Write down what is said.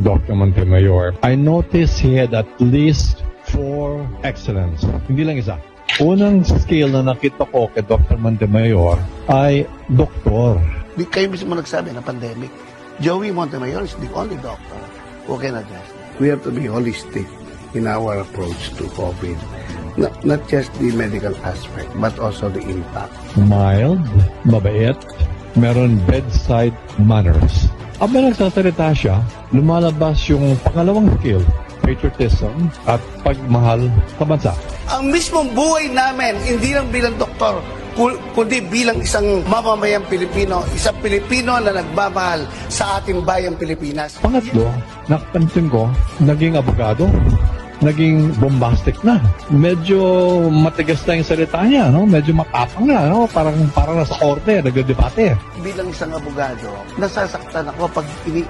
Dr. Montemayor, I noticed he had at least 4 excellence. Hindi lang isa. Unang skill na nakita ko kay Dr. Montemayor ay doktor. Kayo mismo nagsabi na pandemic. Joey Montemayor is the only doctor who can address it. We have to be holistic in our approach to COVID. Not just the medical aspect, but also the impact. Mild, mabait, meron bedside manners. Abang nagsasalita siya, lumalabas yung pangalawang skill, patriotism at pagmahal sa bansa. Ang mismong buhay namin, hindi lang bilang doktor, kundi bilang isang mamamayang Pilipino, isang Pilipino na nagmamahal sa ating bayang Pilipinas. Pangatlo, nakapansin ko, naging abogado, naging bombastic na. Medyo matigas na yung salita niya, no? Medyo matapang na, no? Parang nasa korte, nagdedebate. Bilang isang abogado, nasasaktan ako pag ini